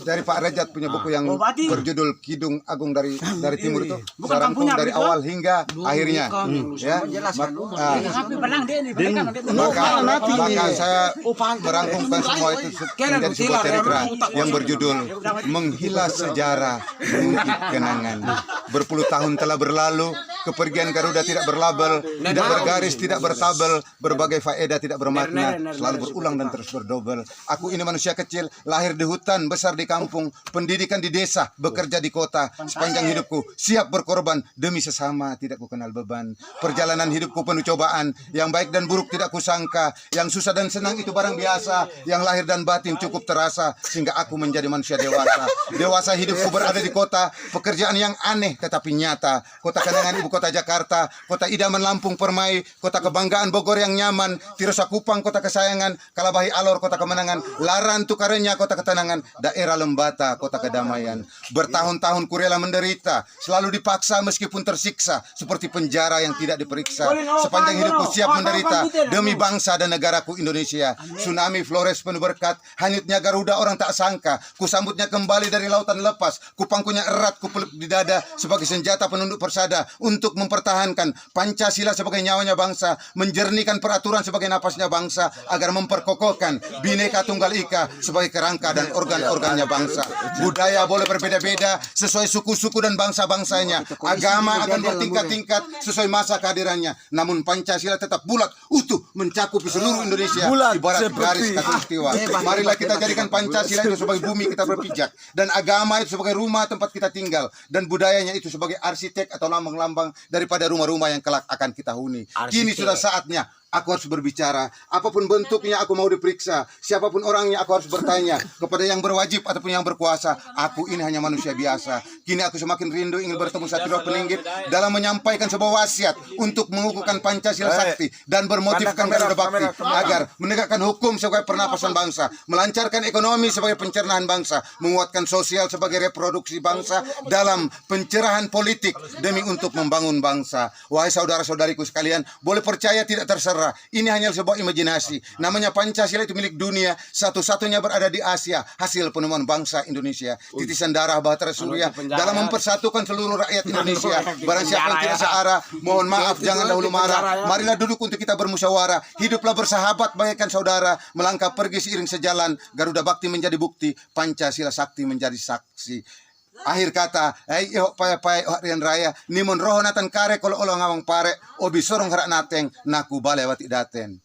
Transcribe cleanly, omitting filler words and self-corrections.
dari Pak Rejat punya buku yang berjudul Kidung Agung dari Timur itu. Saya rangkum dari awal hingga akhirnya. Ya. Maka saya merangkumkan semua itu menjadi sebuah cerita yang berjudul Menghilas Sejarah, Mengukir Kenangan. Berpuluh tahun telah berlalu, kepergian Garuda tidak berlabel, tidak bergaris, tidak bertabel, berbagai faedah tidak bermakna, selalu berulang dan terus berdobel. Aku ini manusia kecil, lahir di hutan, besar di kampung, pendidikan di desa, bekerja di kota. Sepanjang hidupku siap berkorban demi sesama, tidak ku kenal beban. Perjalanan hidupku penuh cobaan, yang baik dan buruk tidak kusangka, yang susah dan senang itu barang biasa, yang lahir dan batin cukup terasa, sehingga aku menjadi manusia dewasa. Dewasa hidupku berada di kota, pekerjaan yang aneh tetapi nyata. Kota kenangan ibu kota Jakarta, kota idaman Lampung Permai, kota kebanggaan Bogor yang nyaman, Tirosa Kupang kota kesayangan, Kalabahi Alor kota kemenangan, Laran Tukarenya kota ketenangan, daerah Lembata kota kedamaian. Bertahun-tahun ku rela menderita, selalu dipaksa meskipun tersiksa, seperti penjara yang tidak diperiksa. Sepanjang hidupku siap menderita demi bangsa dan negaraku Indonesia. Tsunami Flores penuh berkat, hanyutnya Garuda orang tak sangka, ku sambutnya kembali dari lautan lepas, ku pangkunya erat, ku peluk di dada sebagai senjata penunduk persada untuk mempertahankan Pancasila sebagai nyawanya bangsa, menjernihkan peraturan sebagai napasnya bangsa, agar memperkokohkan Bhinneka Tunggal Ika sebagai kerangka dan organ-organnya bangsa. Budaya boleh berbeda-beda sesuai suku-suku dan bangsa-bangsanya, agama akan bertingkat-tingkat sesuai masa kehadirannya, namun Pancasila tetap bulat, utuh, mencakup seluruh Indonesia ibarat garis khatulistiwa. Marilah kita jadikan Pancasila itu sebagai bumi kita berpijak, dan agama itu sebagai rumah tempat kita tinggal, dan budayanya itu sebagai arsitek atau lambang-lambang daripada rumah-rumah yang kelak akan kita huni. Kini sudah saatnya aku harus berbicara. Apapun bentuknya aku mau diperiksa. Siapapun orangnya aku harus bertanya. Kepada yang berwajib ataupun yang berkuasa, aku ini hanya manusia biasa. Kini aku semakin rindu ingin bertemu Satrio Peningit dalam menyampaikan sebuah wasiat untuk mengukuhkan Pancasila sakti dan bermotifkan Garuda Bakti agar menegakkan hukum sebagai pernapasan bangsa, melancarkan ekonomi sebagai pencernaan bangsa, menguatkan sosial sebagai reproduksi bangsa dalam pencerahan politik demi untuk membangun bangsa. Wahai saudara-saudariku sekalian, boleh percaya tidak terserah, ini hanya sebuah imajinasi. Namanya Pancasila itu milik dunia, satu-satunya berada di Asia, hasil penemuan bangsa Indonesia. Titisan darah Bahtera Surya dalam mempersatukan seluruh rakyat Indonesia. Barang siapa yang tidak searah, mohon maaf, jangan dahulu marah. Marilah duduk untuk kita bermusyawarah. Hiduplah bersahabat bagaikan saudara, melangkah pergi seiring sejalan. Garuda Bakti menjadi bukti, Pancasila sakti menjadi saksi. Akhir kata, pai rian raya, nimon roho natan kare kalau olo ngawang pare, obi sorong harak nateng, naku balewati daten.